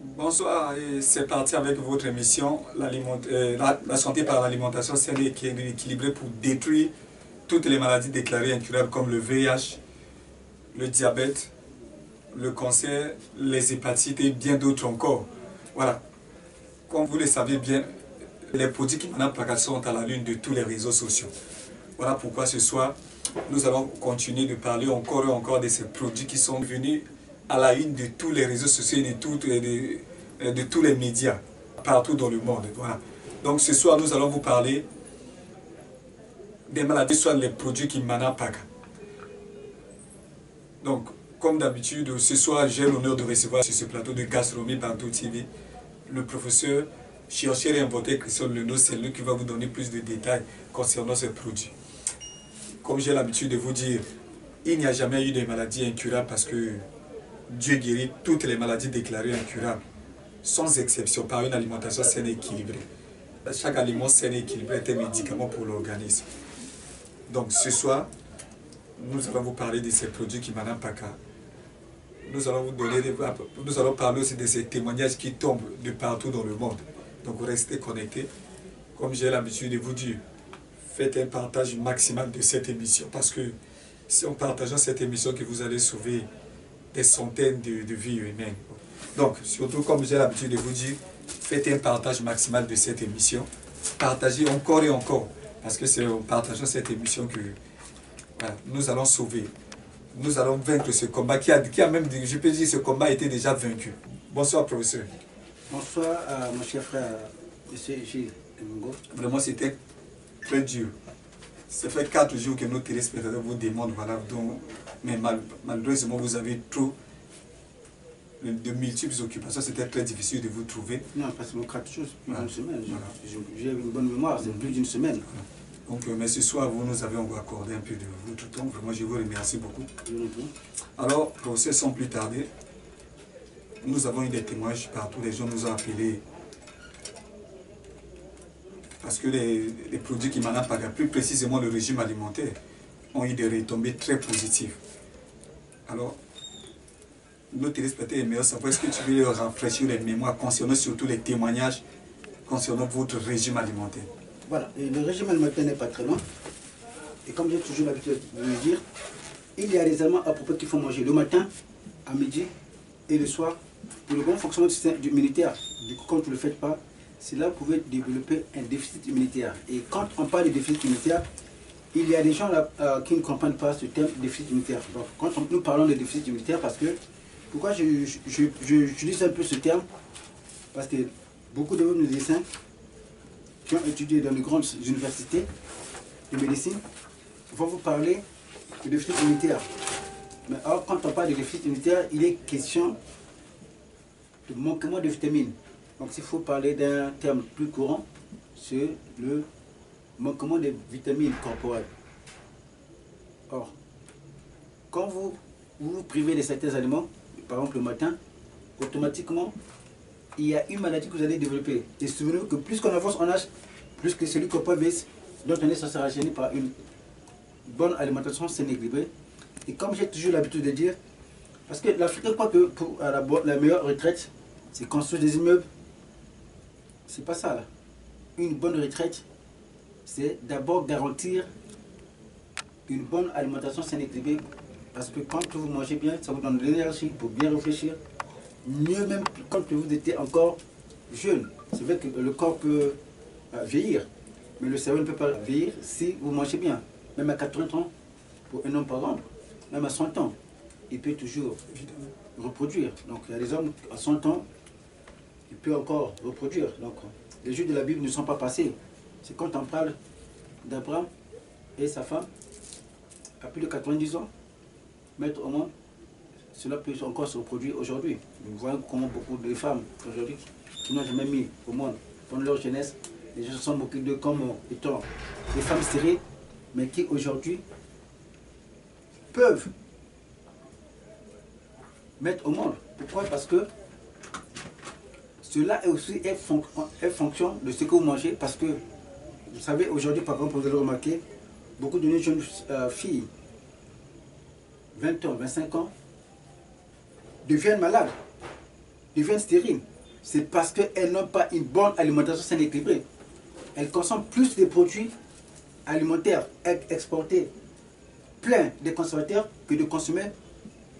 Bonsoir, et c'est parti avec votre émission, la santé par l'alimentation saine et équilibrée pour détruire toutes les maladies déclarées incurables comme le VIH, le diabète, le cancer, les hépatites et bien d'autres encore. Voilà, comme vous le savez bien, les produits qui maintenant sont à la lune de tous les réseaux sociaux. Voilà pourquoi ce soir, nous allons continuer de parler encore et encore de ces produits qui sont venus à la une de tous les réseaux sociaux et de tous les médias partout dans le monde. Voilà. Donc ce soir, nous allons vous parler des maladies, soit les produits qui manapaka. Donc, comme d'habitude, ce soir, j'ai l'honneur de recevoir sur ce plateau de Gastronomie Bantou TV le professeur chercheur et inventeur Christian Leno. C'est lui qui va vous donner plus de détails concernant ces produits. Comme j'ai l'habitude de vous dire, il n'y a jamais eu de maladie incurable parce que Dieu guérit toutes les maladies déclarées incurables, sans exception, par une alimentation saine et équilibrée. Chaque aliment sain et équilibré est un médicament pour l'organisme. Donc ce soir, nous allons vous parler de ces produits qui Madame Paka. Nous allons parler aussi de ces témoignages qui tombent de partout dans le monde. Donc restez connectés. Comme j'ai l'habitude de vous dire, faites un partage maximal de cette émission. Parce que c'est en partageant cette émission que vous allez sauver des centaines de vies humaines. Donc, surtout comme j'ai l'habitude de vous dire, faites un partage maximal de cette émission. Partagez encore et encore. Parce que c'est en partageant cette émission que voilà, nous allons sauver. Nous allons vaincre ce combat qui a même, je peux dire, ce combat a été déjà vaincu. Bonsoir, professeur. Bonsoir à mon cher frère, M. Gilles Mungo. Vraiment, c'était très dur. Ça fait 4 jours que nos téléspectateurs vous demandent, voilà, donc, mais malheureusement, vous avez trop de multiples occupations, c'était très difficile de vous trouver. Non, parce que 4 jours, plus voilà. d'une semaine. Voilà. J'ai une bonne mémoire, c'est plus d'une semaine. Voilà. Donc, mais ce soir, vous nous avez accordé un peu de votre temps. Vraiment, je vous remercie beaucoup. Alors, professeur, sans plus tarder, nous avons eu des témoignages partout. Les gens nous ont appelés parce que les produits qui m'en apparaissent, plus précisément le régime alimentaire, ont eu des retombées très positives. Alors, nos téléspectateurs aimeraient savoir, est-ce que tu veux leur rafraîchir les mémoires concernant surtout les témoignages concernant votre régime alimentaire? Voilà, et le régime alimentaire n'est pas très long. Et comme j'ai toujours l'habitude de le dire, il y a des aliments à propos qu'il faut manger le matin, à midi et le soir pour le bon fonctionnement du système immunitaire. Du coup, quand vous ne le faites pas, c'est là que vous pouvez développer un déficit immunitaire. Et quand on parle de déficit immunitaire, il y a des gens là, qui ne comprennent pas ce terme déficit immunitaire. Donc, quand nous parlons de déficit immunitaire, parce que, pourquoi j'utilise un peu ce terme? Parce que beaucoup de médecins qui ont étudié dans de grandes universités de médecine vont vous parler de déficit immunitaire. Mais or, quand on parle de déficit immunitaire, il est question de manquement de vitamines. Donc s'il faut parler d'un terme plus courant, c'est le manquement de vitamines corporelles. Or, quand vous vous privez de certains aliments, par exemple le matin, automatiquement, il y a une maladie que vous allez développer. Et souvenez-vous que plus qu'on avance en âge, plus que celui corporel baisse, donc on est censé rajeunir par une bonne alimentation saine et équilibrée. Et comme j'ai toujours l'habitude de dire, parce que l'Africain croit que pour la meilleure retraite, c'est construire des immeubles. C'est pas ça là. Une bonne retraite, c'est d'abord garantir une bonne alimentation saine et équilibrée. Parce que quand vous mangez bien, ça vous donne de l'énergie pour bien réfléchir. Mieux même quand vous étiez encore jeune. C'est vrai que le corps peut vieillir, mais le cerveau ne peut pas vieillir si vous mangez bien. Même à 80 ans, pour un homme par exemple, même à 100 ans, il peut toujours reproduire. Donc il y a des hommes à 100 ans, il peut encore reproduire. Donc les jours de la Bible ne sont pas passés. C'est quand on parle d'Abraham et sa femme, à plus de 90 ans, mettre au monde, cela peut encore se reproduire aujourd'hui. Nous voyons comment beaucoup de femmes aujourd'hui qui n'ont jamais mis au monde pendant leur jeunesse, les gens se sont moqués d'eux comme étant des femmes stériles, mais qui aujourd'hui peuvent mettre au monde. Pourquoi? Parce que cela est aussi fonction de ce que vous mangez. Parce que, vous savez, aujourd'hui, par exemple, vous allez remarquer, beaucoup de jeunes filles, 20 ans, 25 ans, deviennent malades, deviennent stériles. c'est parce qu'elles n'ont pas une bonne alimentation saine et équilibrée. Elles consomment plus de produits alimentaires exportés, pleins de conservateurs, que de consommer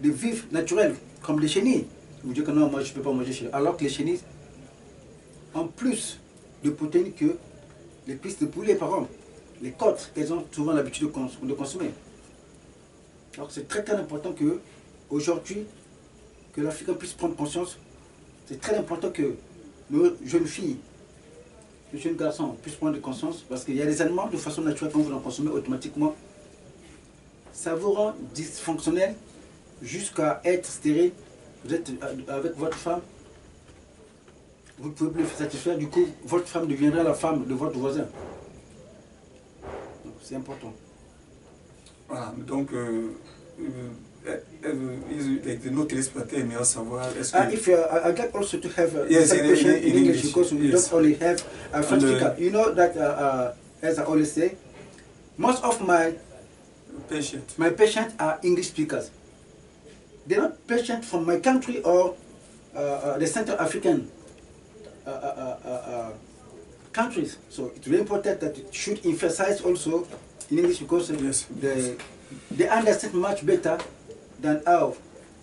de vifs naturels, comme les chenilles. Vous dites que non, moi je ne peux pas manger chenilles. Alors que les chenilles ont plus de protéines que les cuisses de poulet par an. Les côtes qu'elles ont souvent l'habitude de consommer. Alors c'est très important que aujourd'hui, que l'Africain puisse prendre conscience. C'est très important que nos jeunes filles, les jeunes garçons puissent prendre conscience, parce qu'il y a des aliments de façon naturelle, quand vous en consommez automatiquement, ça vous rend dysfonctionnel jusqu'à être stérile. Vous êtes avec votre femme, vous ne pouvez plus le satisfaire, du coup votre femme deviendra la femme de votre voisin. C'est important. Voilà, donc nos téléspectateurs aimeraient savoir, est-ce que... I'd like also to have yes, some question in English, because we yes. don't only have a French speaker. You know that, as I always say, most of my patients are English speakers. They're not patients from my country or the Central African countries. So it's very important that it should emphasize also in English, because yes. they understand much better than our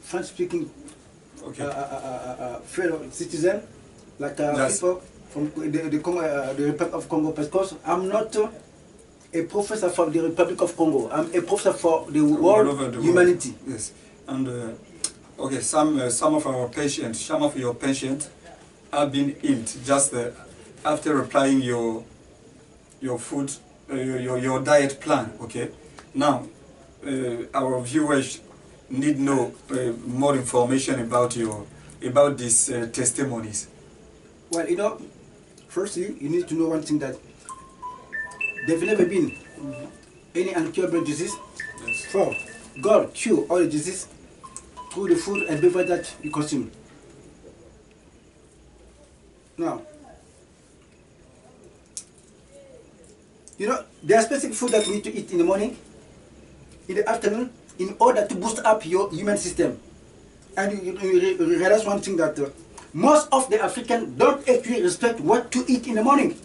French-speaking fellow citizens, like people from the Congo, the Republic of Congo. Because I'm not a professor for the Republic of Congo. I'm a professor for the world humanity. Yes, and okay, some of our patients, some of your patients, have been ill just after applying your food, your diet plan. Okay, now our viewers need know more information about these testimonies. Well, you know, firstly, you need to know one thing, that there've never been any incurable disease. Yes. For God cure all the disease through the food and beverage that you consume. Now, you know, there are specific food that you need to eat in the morning, in the afternoon, in order to boost up your immune system. And you realize one thing, that most of the Africans don't actually respect what to eat in the morning,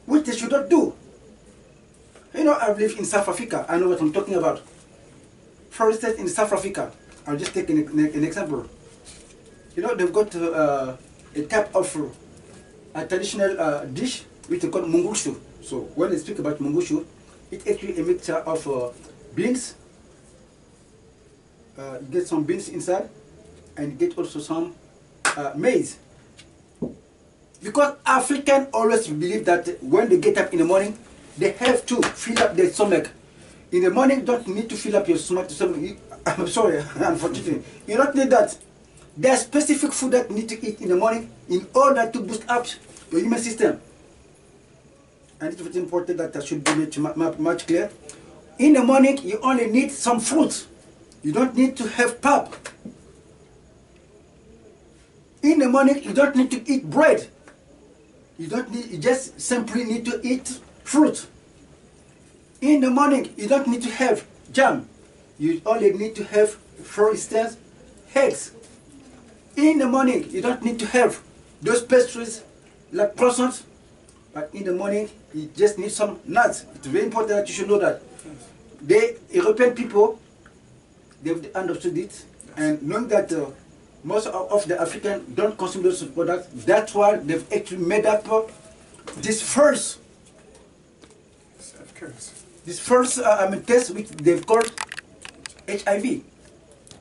which they should not do. You know, I've lived in South Africa. I know what I'm talking about. For instance, in South Africa, I'll just take an example. You know, they've got a type of a traditional dish which they call mungushu. So when they speak about mungushu, it's actually a mixture of beans. You get some beans inside, and you get also some maize. Because Africans always believe that when they get up in the morning, they have to fill up their stomach. In the morning, you don't need to fill up your stomach. I'm sorry, unfortunately. You don't need that. There are specific food that you need to eat in the morning in order to boost up your immune system. And it's very important that should be made much clear. In the morning, you only need some fruits. You don't need to have pap. In the morning, you don't need to eat bread. You just simply need to eat fruit. In the morning, you don't need to have jam. You only need to have, for instance, eggs. In the morning, you don't need to have those pastries like croissants, but in the morning, you just need some nuts. It's very important that you should know that. The European people, they've understood it, and knowing that most of the Africans don't consume those products, that's why they've actually made up this first test, which they've called HIV.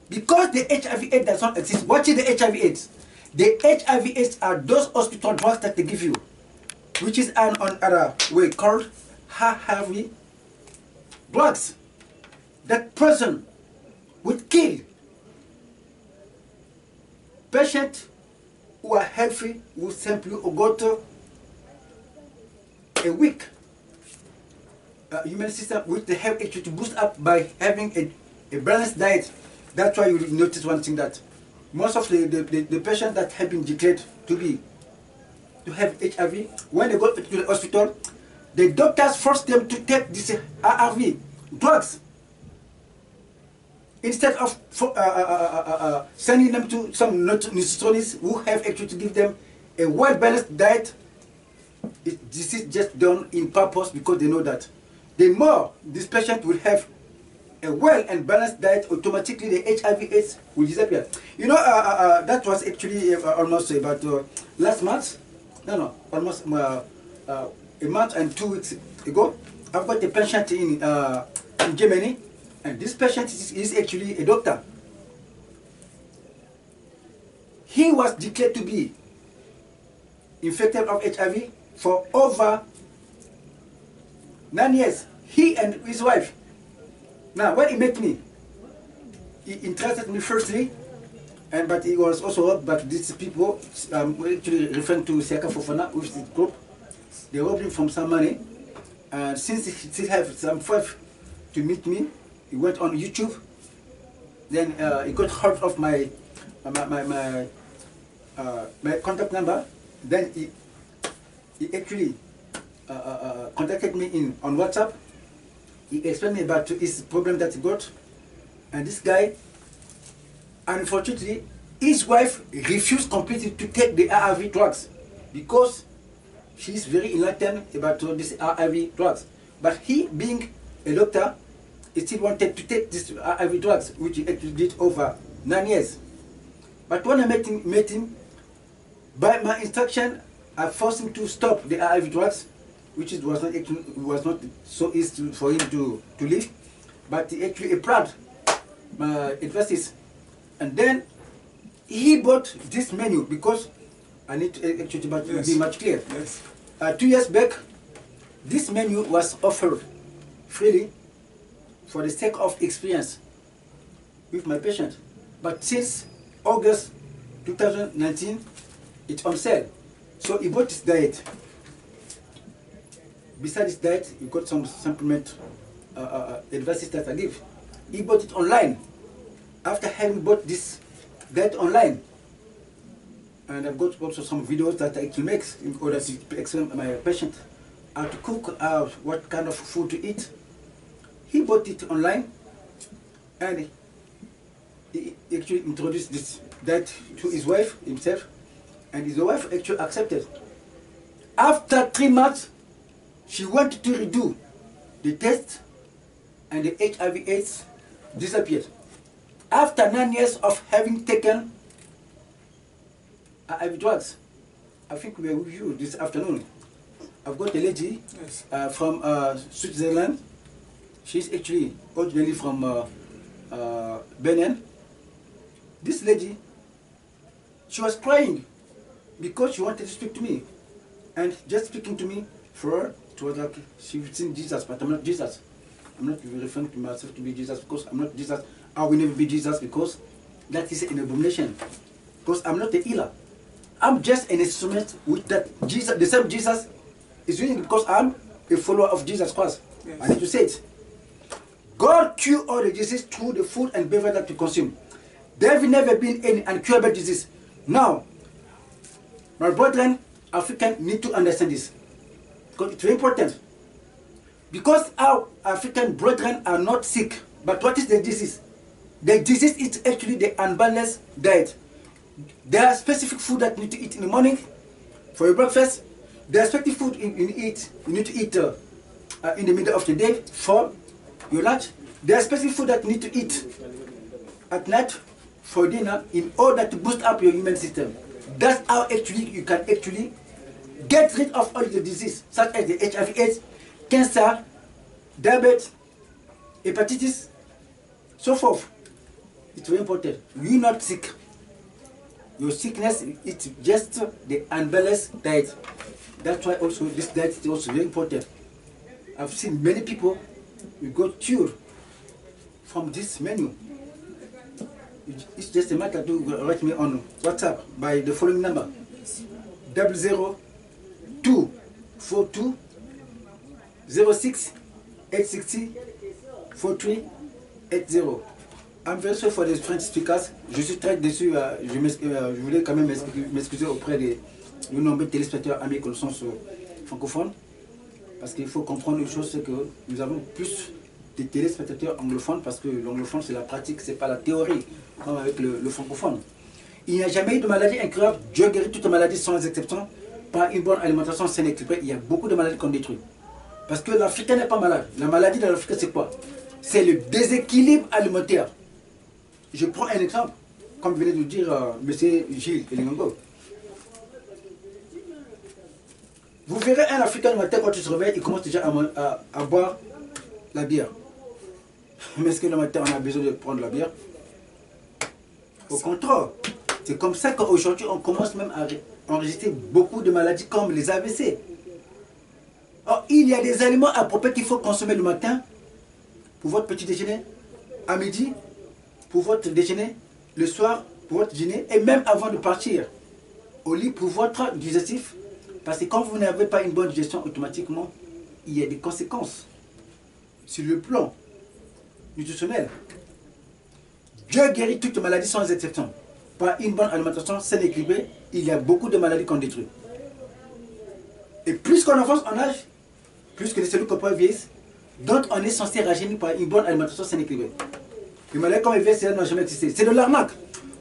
Because the HIV/AIDS does not exist. What is the HIV/AIDS? The HIV/AIDS are those hospital drugs that they give you, which is an another way called HIV drugs. That person would kill patients who are healthy, who simply got a weak immune system, which they have actually to boost up by having a balanced diet. That's why you notice one thing, that most of the patients that have been declared to have HIV, when they go to the hospital, the doctors force them to take these ARV drugs. instead of sending them to some nutritionists who have actually to give them a well-balanced diet, this is just done in purpose because they know that the more this patient will have a well and balanced diet, automatically the HIV/AIDS will disappear. You know, that was actually almost about last month. No, almost a month and 2 weeks ago. I've got a patient in Germany, and this patient is actually a doctor. He was declared to be infected of HIV for over 9 years. He and his wife. Now, when he met me, he interested me firstly, but he was also robbed by these people, actually referring to Siaka Fofana, which is the group. They robbed him from some money. And since he still have some five to meet me, he went on YouTube. Then he got hold of my contact number. Then he actually contacted me on WhatsApp. He explained me about his problem that he got. And this guy, unfortunately, his wife refused completely to take the ARV drugs because she's very enlightened about these ARV drugs. But he, being a doctor, he still wanted to take these ARV drugs, which he actually did over 9 years. But when I met him, by my instruction, I forced him to stop the ARV drugs, which was not so easy for him to leave. But he actually applied my advices. And then he bought this menu because I need to actually be much clear. Yes. 2 years back, this menu was offered freely for the sake of experience with my patient. But since August 2019, it's on sale. So he bought this diet. Besides this diet, he got some supplement advices that I give. He bought it online. After having bought this diet online, and I've got also some videos that I can make in order to explain my patient how to cook, what kind of food to eat. He bought it online, and he actually introduced this diet to his wife himself, and his wife actually accepted. After 3 months, she wanted to redo the test, and the HIV/AIDS disappeared. After 9 years of having taken IV drugs, I think we are with you this afternoon. I've got a lady from Switzerland. She's actually originally from Benin. This lady, she was crying because she wanted to speak to me. And just speaking to me, for her, it was like she's seen Jesus, but I'm not Jesus. I'm not referring to myself to be Jesus because I'm not Jesus. I will never be Jesus because that is an abomination. Because I'm not a healer. I'm just an instrument with that Jesus, the same Jesus is using because I'm a follower of Jesus Christ. Yes. I need to say it. God cured all the diseases through the food and beverage that we consume. There have never been any incurable disease. Now, my brethren, Africans need to understand this. Because it's very important. Because our African brethren are not sick. But what is the disease? The disease is actually the unbalanced diet. There are specific food that you need to eat in the morning for your breakfast. There are specific food you need to eat in the middle of the day for your lunch. There are specific food that you need to eat at night for dinner in order to boost up your immune system. That's how actually you can actually get rid of all the disease such as the HIV/AIDS, cancer, diabetes, hepatitis, so forth. It's very important. You're not sick. Your sickness is just the unbalanced diet. That's why also this diet is also very important. I've seen many people who got cured from this menu. It's just a matter to write me on WhatsApp by the following number: 00242 06 860 4380. I'm very sorry for les French speakers. Je suis très déçu. Je voulais quand même m'excuser auprès de nombreux téléspectateurs amis connaissances francophones. Parce qu'il faut comprendre une chose, c'est que nous avons plus des téléspectateurs anglophones, parce que l'anglophone c'est la pratique, c'est pas la théorie, comme avec le francophone. Il n'y a jamais eu de maladie incurable. Dieu guérit toutes les maladies sans exception par une bonne alimentation saine et équilibrée. Il y a beaucoup de maladies qu'on détruit. Parce que l'Africain n'est pas malade. La maladie de l'Africain, c'est quoi? C'est le déséquilibre alimentaire. Je prends un exemple, comme venait de dire M. Gilles Elingongo. Vous verrez un Africain le matin, quand il se réveille, il commence déjà à boire la bière. Mais est-ce que le matin, on a besoin de prendre la bière? Au contraire. C'est comme ça qu'aujourd'hui, on commence même à enregistrer beaucoup de maladies comme les AVC. Or, il y a des aliments appropriés qu'il faut consommer le matin pour votre petit déjeuner, à midi, pour votre déjeuner, le soir, pour votre dîner, et même avant de partir au lit pour votre digestif. Parce que quand vous n'avez pas une bonne digestion, automatiquement, il y a des conséquences sur le plan nutritionnel. Dieu guérit toutes les maladies sans exception. Par une bonne alimentation saine et équilibrée, il y a beaucoup de maladies qu'on détruit. Et plus qu'on avance en âge, plus que les cellules corporelles vieillissent, donc on est censé rajeunir par une bonne alimentation saine et équilibrée. Les maladies comme les VIH n'ont jamais existé. C'est de l'arnaque.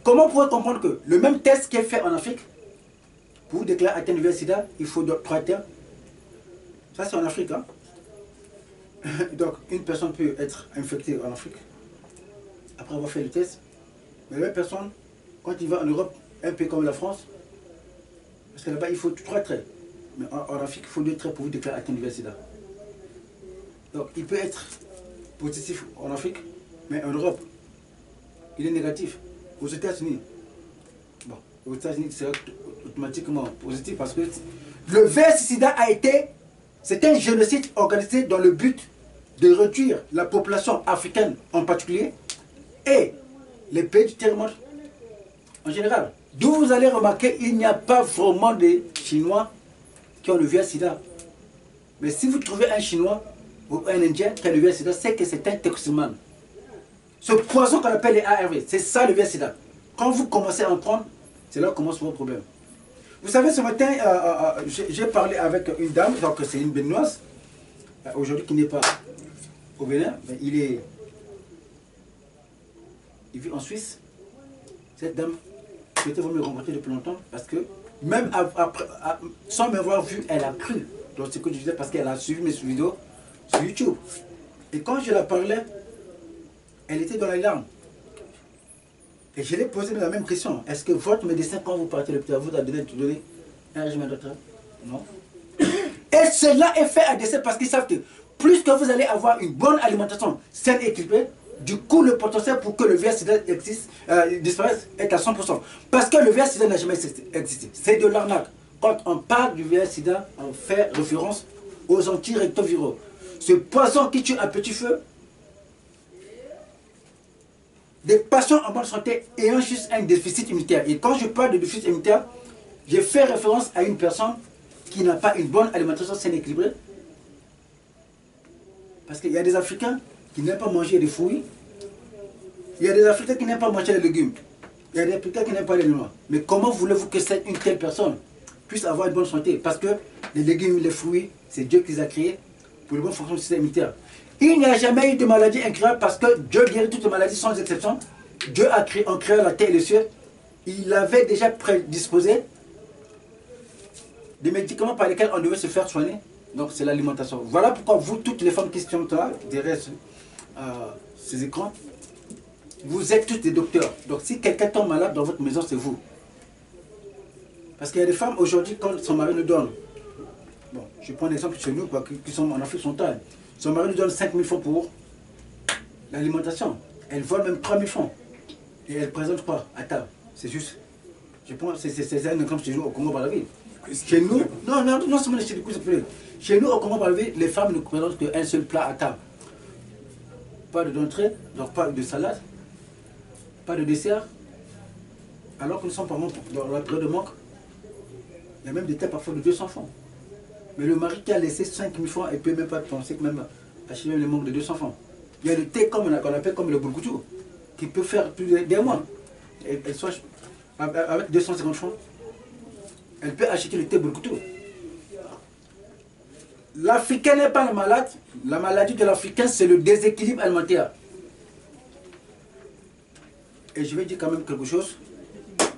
Comment pouvez-vous comprendre que le même test qui est fait en Afrique, pour vous déclarer atteint du VIH/SIDA, il faut 3 termes. Ça c'est en Afrique. Hein? Donc une personne peut être infectée en Afrique, après avoir fait le test, mais la même personne, quand il va en Europe, un pays comme la France, parce que là-bas il faut 3 traits. Mais en Afrique, il faut 2 traits pour vous déclarer atteint du VIH/SIDA. Donc il peut être positif en Afrique, mais en Europe, il est négatif. Aux États-Unis, bon, aux États-Unis, c'est automatiquement positif parce que le VIH/SIDA a été, c'est un génocide organisé dans le but de réduire la population africaine en particulier et les pays du tiers-monde en général. D'où vous allez remarquer, il n'y a pas vraiment de Chinois qui ont le VIH/SIDA. Mais si vous trouvez un Chinois ou un Indien qui a le VIH/SIDA, c'est que c'est un toxicomane. Ce poison qu'on appelle les ARV, c'est ça le VIH/SIDA. Quand vous commencez à en prendre, c'est là que commence vos problèmes. Vous savez, ce matin, j'ai parlé avec une dame, donc c'est une Béninoise, aujourd'hui qui n'est pas au Bénin, mais il vit en Suisse. Cette dame, je vais me rencontrer depuis longtemps parce que même après, sans m'avoir vu, elle a cru dans ce que je disais parce qu'elle a suivi mes vidéos sur YouTube. Et quand je la parlais, elle était dans les larmes. Et je lui ai posé la même question. Est-ce que votre médecin, quand vous partez à l'hôpital, vous a donné un régime docteur? Non. Et cela est fait à décès parce qu'ils savent que plus que vous allez avoir une bonne alimentation saine et équilibrée, du coup le potentiel pour que le VIH/SIDA disparaisse est à 100%. Parce que le VIH/SIDA n'a jamais existé. C'est de l'arnaque. Quand on parle du VIH/SIDA, on fait référence aux antirétroviraux. Ce poison qui tue à petit feu, des patients en bonne santé ayant juste un déficit immunitaire. Et quand je parle de déficit immunitaire, je fais référence à une personne qui n'a pas une bonne alimentation saine et équilibrée. Parce qu'il y a des Africains qui n'aiment pas manger des fruits. Il y a des Africains qui n'aiment pas manger les légumes. Il y a des Africains qui n'aiment pas les noix. Mais comment voulez-vous que une telle personne puisse avoir une bonne santé? Parce que les légumes, les fruits, c'est Dieu qui les a créés pour le bon fonctionnement du système immunitaire. Il n'y a jamais eu de maladie incurable parce que Dieu guérit toutes les maladies sans exception. Dieu a créé, en créant la terre et les cieux, il avait déjà prédisposé des médicaments par lesquels on devait se faire soigner. Donc c'est l'alimentation. Voilà pourquoi vous, toutes les femmes qui sont là, derrière ces écrans, vous êtes tous des docteurs. Donc si quelqu'un tombe malade dans votre maison, c'est vous. Parce qu'il y a des femmes aujourd'hui, quand son mari nous donne, bon, je prends l'exemple chez nous, qui sont en Afrique centrale, son mari nous donne 5 000 francs pour l'alimentation. Elle vole même 3 000 francs. Et elle présente quoi à table? C'est juste. Je prends, c'est un exemple chez nous au Congo-Brazzaville. Chez nous, non seulement chez les chez nous au Congo-Brazzaville, les femmes ne présentent qu'un seul plat à table. Pas d'entrée, donc pas de salade, pas de dessert. Alors que nous sommes par exemple dans la période de manque, il y a même des thés parfois de 200 francs. Mais le mari qui a laissé 5 000 francs, il ne peut même pas penser que même acheter le manque de 200 francs. Il y a le thé qu'on appelle comme le bourgoutou, qui peut faire plus d'un mois. Elle soit avec 250 francs, elle peut acheter le thé bourgoutou. l'Africain n'est pas le malade. La maladie de l'Africain, c'est le déséquilibre alimentaire. Et je vais dire quand même quelque chose.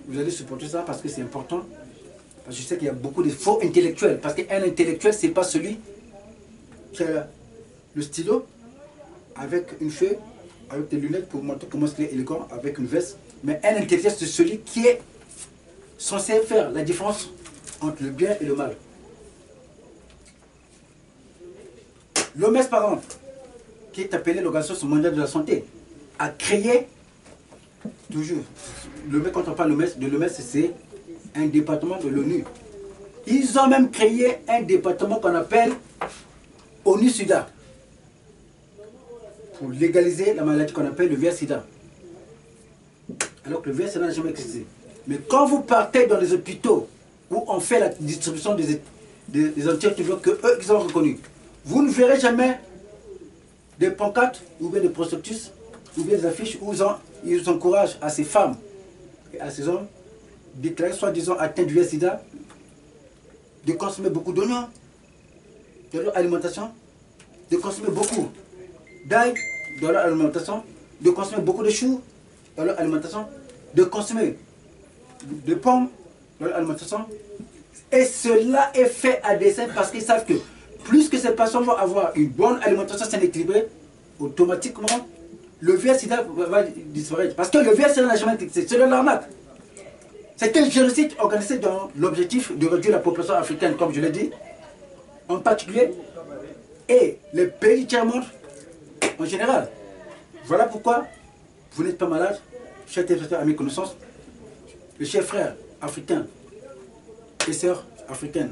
Vous allez supporter ça parce que c'est important. Parce que je sais qu'il y a beaucoup de faux intellectuels. Parce qu'un intellectuel, ce n'est pas celui qui a le stylo avec une feuille, avec des lunettes pour montrer comment c'est élégant, avec une veste. Mais un intellectuel, c'est celui qui est censé faire la différence entre le bien et le mal. L'OMS, par exemple, qui est appelée l'Organisation mondiale de la santé, a créé, toujours, quand on parle de l'OMS, c'est un département de l'ONU. Ils ont même créé un département qu'on appelle ONU-SIDA pour légaliser la maladie qu'on appelle le VIH-Sida. Alors que le VIH-Sida n'a jamais existé. Mais quand vous partez dans les hôpitaux où on fait la distribution des antirétroviraux que eux ils ont reconnus, vous ne verrez jamais des pancartes ou bien des prospectus ou bien des affiches où ils encouragent à ces femmes et à ces hommes déclarés soi-disant atteints du VIH-Sida de consommer beaucoup d'oignons dans leur alimentation, de consommer beaucoup d'ail dans leur alimentation, de consommer beaucoup de choux dans leur alimentation, de consommer de pommes dans leur alimentation. Et cela est fait à dessein parce qu'ils savent que plus que ces personnes vont avoir une bonne alimentation saine et équilibrée, automatiquement, le VIH-Sida va disparaître. Parce que le VIH-Sida n'a jamais existé, c'est de l'arnaque. C'est un génocide organisé dans l'objectif de réduire la population africaine, comme je l'ai dit, en particulier, et les pays tiers-monde en général. Voilà pourquoi vous n'êtes pas malade, chers téléspectateurs, à mes connaissances, les chers frères africains et sœurs africaines.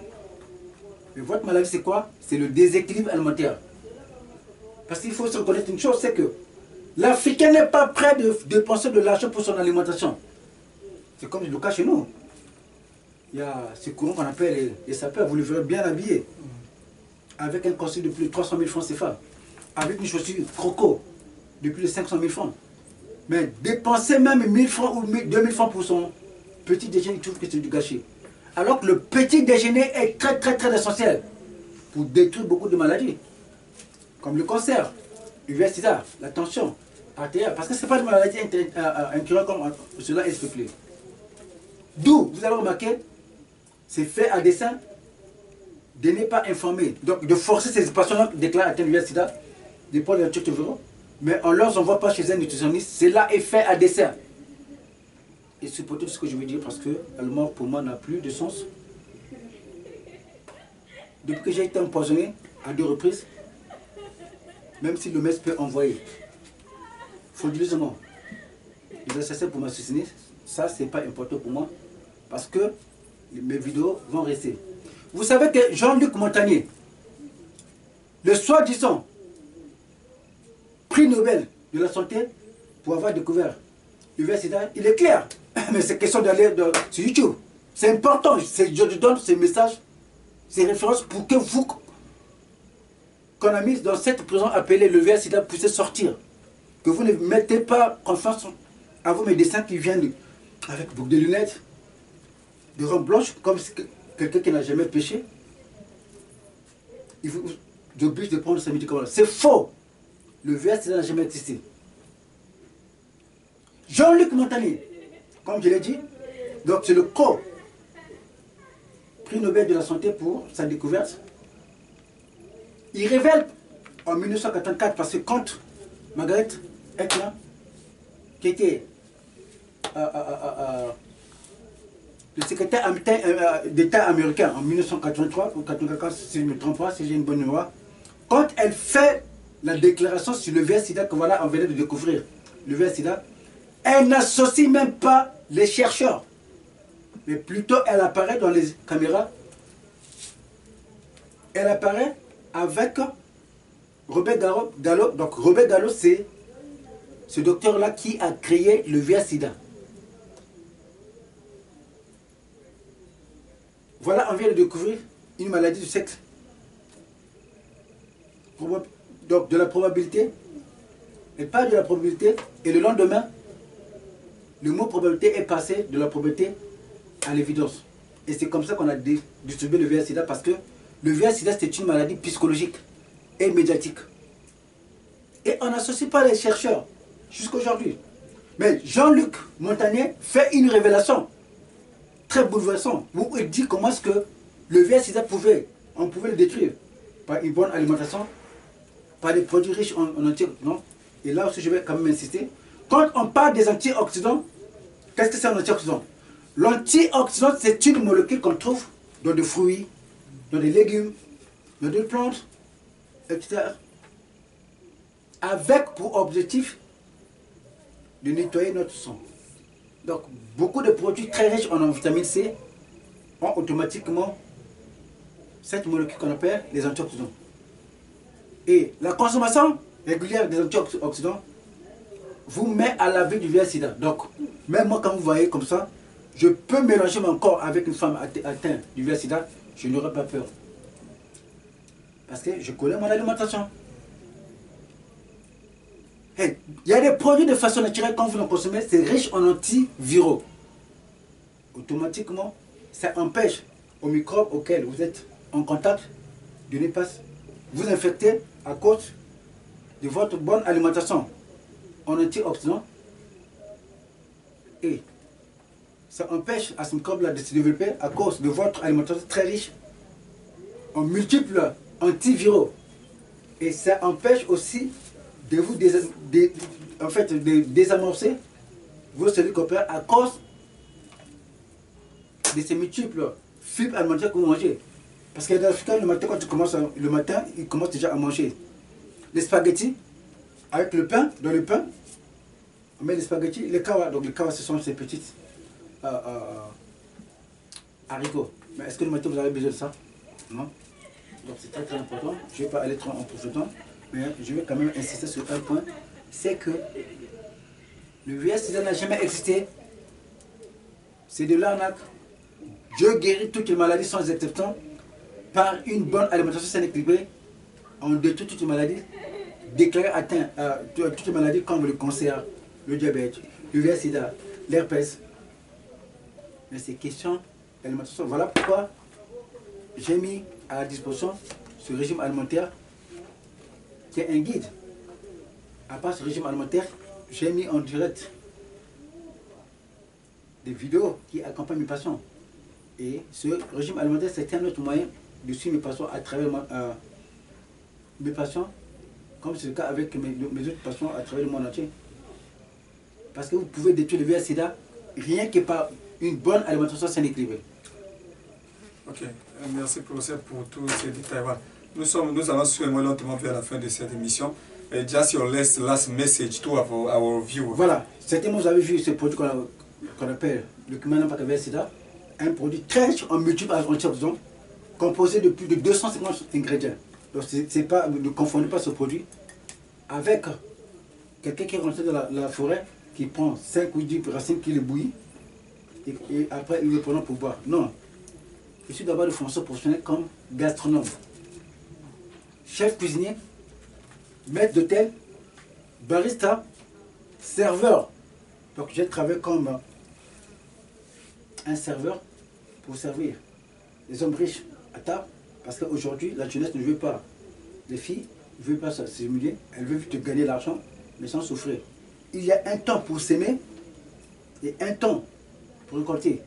Mais votre maladie, c'est quoi? C'est le déséquilibre alimentaire. Parce qu'il faut se reconnaître une chose, c'est que l'Africain n'est pas prêt de dépenser de l'argent pour son alimentation. C'est comme le cas chez nous. Il y a ce courant qu'on appelle les sapeurs, vous le verrez bien habillé, avec un costume de plus de 300 000 francs CFA, avec une chaussure croco de plus de 500 000 francs. Mais dépenser même 1000 francs ou 2000 francs pour son petit déjeuner, il trouve que c'est du gâchis. Alors que le petit déjeuner est très essentiel pour détruire beaucoup de maladies, comme le cancer, le VIH-Sida, la tension artérielle, parce que ce n'est pas une maladie incurable comme cela est spéculé. D'où, vous allez remarquer, c'est fait à dessein de ne pas informer, donc de forcer ces personnes qui déclarent atteindre le VIH-Sida, de prendre les antirétroviraux, mais on ne leur envoie pas chez un nutritionniste, cela est fait à dessein. Et c'est pour tout ce que je veux dire, parce que la mort pour moi n'a plus de sens. Depuis que j'ai été empoisonné à 2 reprises, même si le MES peut envoyer frauduleusement des assassins pour m'assassiner, ça c'est pas important pour moi, parce que mes vidéos vont rester. Vous savez que Jean-Luc Montagnier, le soi-disant prix Nobel de la santé pour avoir découvert le VIH-Sida, il est clair. Mais c'est question d'aller sur YouTube. C'est important. Je donne ces messages, ces références pour que vous, qu'on a mis dans cette prison appelée le VIH-Sida, puissiez sortir. Que vous ne mettez pas confiance à vos médecins qui viennent avec beaucoup de lunettes, de robes blanches, comme quelqu'un qui n'a jamais péché. Il vous oblige de prendre ces médicaments. C'est faux. Le VIH-Sida n'a jamais existé. Jean-Luc Montagnier, comme je l'ai dit, donc c'est le prix Nobel de la santé pour sa découverte. Il révèle en 1984, parce que quand Margaret Thatcher, qui était le secrétaire d'État américain en 1983 ou 1984, si je ne me trompe pas, si j'ai une bonne mémoire, quand elle fait la déclaration sur le VIH-Sida que voilà, on venait de découvrir, le VIH-Sida, elle n'associe même pas les chercheurs, mais plutôt elle apparaît dans les caméras, elle apparaît avec Robert Gallo. Donc Robert Gallo, c'est ce docteur-là qui a créé le VIH-Sida. Voilà, on vient de découvrir une maladie du sexe. Donc de la probabilité, et pas de la probabilité, et le lendemain, le mot probabilité est passé de la probabilité à l'évidence. Et c'est comme ça qu'on a distribué le VIH-Sida, parce que le VIH-Sida, c'est une maladie psychologique et médiatique. Et on n'associe pas les chercheurs jusqu'à aujourd'hui. Mais Jean-Luc Montagnier fait une révélation très bouleversante où il dit comment est-ce que le VIH-Sida on pouvait le détruire par une bonne alimentation, par des produits riches en antioxydants. Et là aussi, je vais quand même insister. Quand on parle des antioxydants, qu'est-ce que c'est un antioxydant? L'antioxydant, c'est une molécule qu'on trouve dans des fruits, dans des légumes, dans des plantes, etc. Avec pour objectif de nettoyer notre sang. Donc, beaucoup de produits très riches en vitamine C ont automatiquement cette molécule qu'on appelle les antioxydants. Et la consommation régulière des antioxydants vous met à l'abri du VIH-Sida. Donc, même moi, quand vous voyez comme ça, je peux mélanger mon corps avec une femme atteinte du VIH-Sida, je n'aurai pas peur. Parce que je connais mon alimentation. Il y a des produits de façon naturelle, quand vous en consommez, c'est riche en antiviraux. Automatiquement, ça empêche aux microbes auxquels vous êtes en contact de ne pas vous infecter à cause de votre bonne alimentation en antioxydants. Et ça empêche à ce microbe-là de se développer à cause de votre alimentation très riche en multiples antiviraux. Et ça empêche aussi de vous désamorcer vos cellules corporelles à cause de ces multiples fibres alimentaires que vous mangez. Parce que les Africains, le matin, quand tu commences le matin, ils commencent déjà à manger les spaghettis avec le pain. Dans le pain, on met les spaghettis, les kawa. Donc les kawa, ce sont ces petites haricots. Mais est-ce que le matin, vous avez besoin de ça? Non. Donc c'est très très important. Je ne vais pas aller trop en profondeur, mais je vais quand même insister sur un point. C'est que le VIH-Sida n'a jamais existé. C'est de l'arnaque. Dieu guérit toutes les maladies sans exception par une bonne alimentation saine et équilibrée. On détruit toutes les maladies déclarées atteintes, toutes les maladies comme le cancer, le diabète, le VIH-Sida, l'herpès. Mais c'est question d'alimentation. Voilà pourquoi j'ai mis à la disposition ce régime alimentaire qui est un guide. À part ce régime alimentaire, j'ai mis en direct des vidéos qui accompagnent mes patients. Et ce régime alimentaire, c'est un autre moyen de suivre mes patients à travers mes patients, comme c'est le cas avec mes autres patients à travers le monde entier. Parce que vous pouvez détruire le VIH-Sida rien que par une bonne alimentation saine et équilibrée. Ok, merci professeur pour tous ces détails. Voilà. Nous allons suivre lentement vers la fin de cette émission. Just your last message to our viewers. Voilà, certainement vous avez vu ce produit qu'on appelle le Kumana VIH-Sida, un produit très riche en multiples antioxydants, composé de plus de 250 ingrédients. Donc ne confondez pas ce produit avec quelqu'un qui est rentré dans la forêt, qui prend 5 ou 10 racines, qui les bouillit, et après il les prend pour boire. Non. Je suis d'abord de fonction professionnelle comme gastronome, chef cuisinier, maître d'hôtel, barista, serveur. Donc j'ai travaillé comme un serveur pour servir les hommes riches à table, parce qu'aujourd'hui la jeunesse ne veut pas, les filles ne veulent pas s'humilier, elles veulent juste gagner l'argent mais sans souffrir. Il y a un temps pour s'aimer et un temps pour récolter.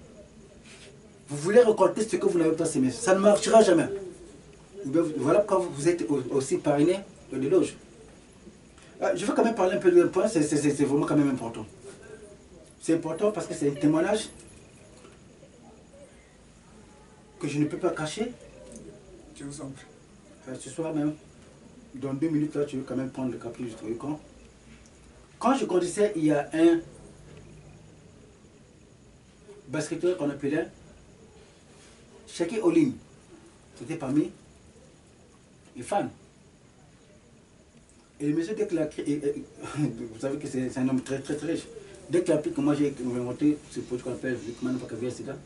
Vous voulez récolter ce que vous n'avez pas semé, ça ne marchera jamais. Voilà pourquoi vous êtes aussi parrainé dans des loges. Je veux quand même parler un peu d'un point, c'est vraiment quand même important. C'est important parce que c'est un témoignage que je ne peux pas cacher. Je vous en prie. Ce soir même, dans 2 minutes, là, tu veux quand même prendre le caprice du camp. Quand je grandissais, il y a un basketteur qu'on appelait Shaquille O'Neal. C'était parmi les fans. Et le monsieur, dès qu'il a vous savez que c'est un homme très très très riche. Dès qu'il a appris que moi j'ai inventé ce produit qu'on appelle le Kumana VIH-Sida,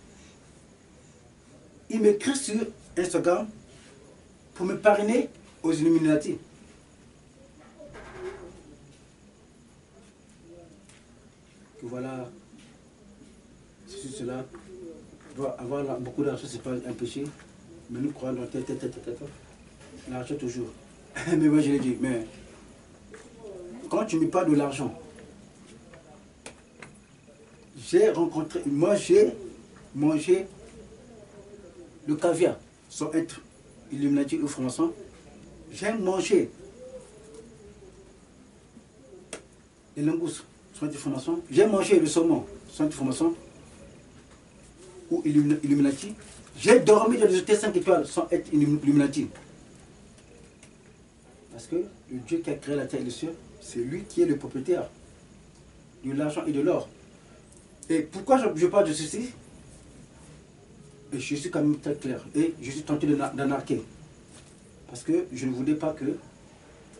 il m'écrit sur Instagram pour me parrainer aux Illuminati. Que voilà, ceci, cela, doit avoir beaucoup d'argent, c'est pas un péché. Mais nous croyons dans l'argent toujours. Mais moi je l'ai dit, mais quand tu ne mets pas de l'argent, moi j'ai mangé le caviar sans être Illuminati ou franc-maçon. J'ai mangé les langoustes sans être franc-maçon. J'ai mangé le saumon sans être franc-maçon ou Illuminati. J'ai dormi dans les hôtels 5 étoiles sans être Illuminati. Parce que le Dieu qui a créé la terre et les cieux, c'est lui qui est le propriétaire de l'argent et de l'or. Et pourquoi je parle de ceci? Et je suis quand même très clair. Et je suis tenté d'anarquer. Parce que je ne voulais pas que...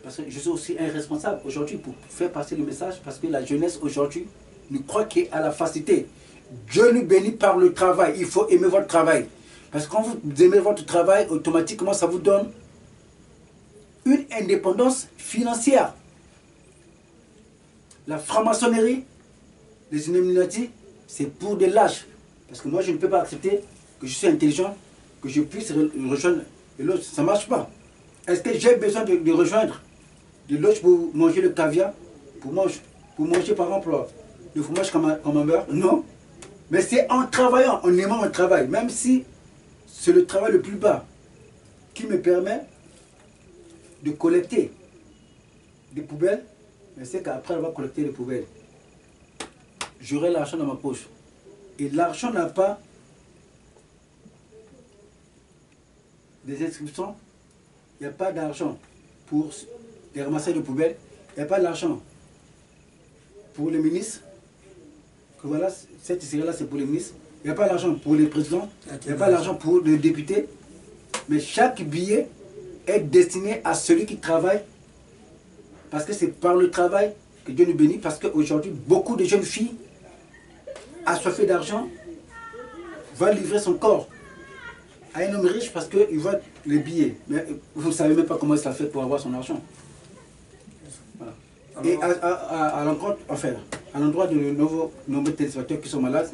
Parce que je suis aussi un responsable aujourd'hui pour faire passer le message. Parce que la jeunesse aujourd'hui nous croit qu'à la facilité. Dieu nous bénit par le travail. Il faut aimer votre travail. Parce que quand vous aimez votre travail, automatiquement ça vous donne une indépendance financière. La franc-maçonnerie, les Illuminati, c'est pour des lâches. Parce que moi, je ne peux pas accepter que je suis intelligent, que je puisse rejoindre les loges. Ça ne marche pas. Est-ce que j'ai besoin de rejoindre des loges pour manger le caviar, pour manger par exemple le fromage camembert? Non. Mais c'est en travaillant, en aimant mon travail, même si c'est le travail le plus bas qui me permet de collecter des poubelles. Mais c'est qu'après avoir collecté les poubelles, j'aurai l'argent dans ma poche. Et l'argent n'a pas des inscriptions. Il n'y a pas d'argent pour les ramassages de poubelles. Il n'y a pas d'argent pour les ministres. Que voilà, cette série-là, c'est pour les ministres. Il n'y a pas d'argent pour les présidents. Il n'y a pas d'argent pour les députés. Mais chaque billet est destiné à celui qui travaille. Parce que c'est par le travail que Dieu nous bénit. Parce qu'aujourd'hui, beaucoup de jeunes filles assoiffées d'argent vont livrer son corps à un homme riche parce qu'il voit les billets. Mais vous ne savez même pas comment il s'est fait pour avoir son argent. Voilà. Et à l'endroit, enfin, à l'endroit de nombreux téléspectateurs qui sont malades,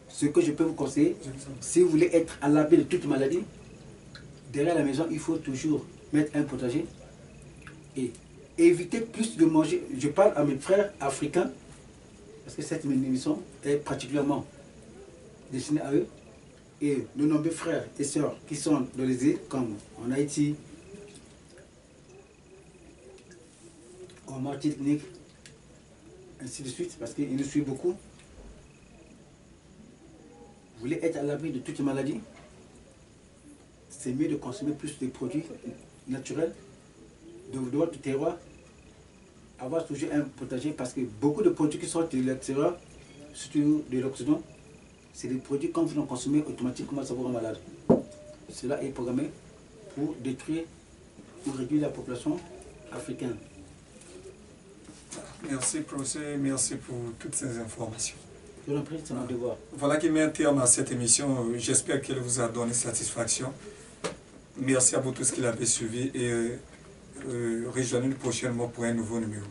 ce que je peux vous conseiller, si vous voulez être à l'abri de toute maladie, derrière la maison, il faut toujours mettre un potager et éviter plus de manger. Je parle à mes frères africains, parce que cette émission est particulièrement destinée à eux. Et de nombreux frères et sœurs qui sont dans les îles, comme en Haïti, en Martinique, ainsi de suite, parce qu'ils nous suivent beaucoup. Vous voulez être à l'abri de toutes les maladies, c'est mieux de consommer plus de produits naturels, de votre terroir, avoir toujours un potager, parce que beaucoup de produits qui sortent de l'extérieur, surtout de l'Occident, c'est des produits, quand vous en consommez, automatiquement ça vous rend malade. Cela est programmé pour détruire ou réduire la population africaine. Merci, professeur, merci pour toutes ces informations. Je vous en prie, c'est mon devoir. Voilà qui met un terme à cette émission. J'espère qu'elle vous a donné satisfaction. Merci à vous tous qui l'avez suivi et rejoignez-nous prochainement pour un nouveau numéro.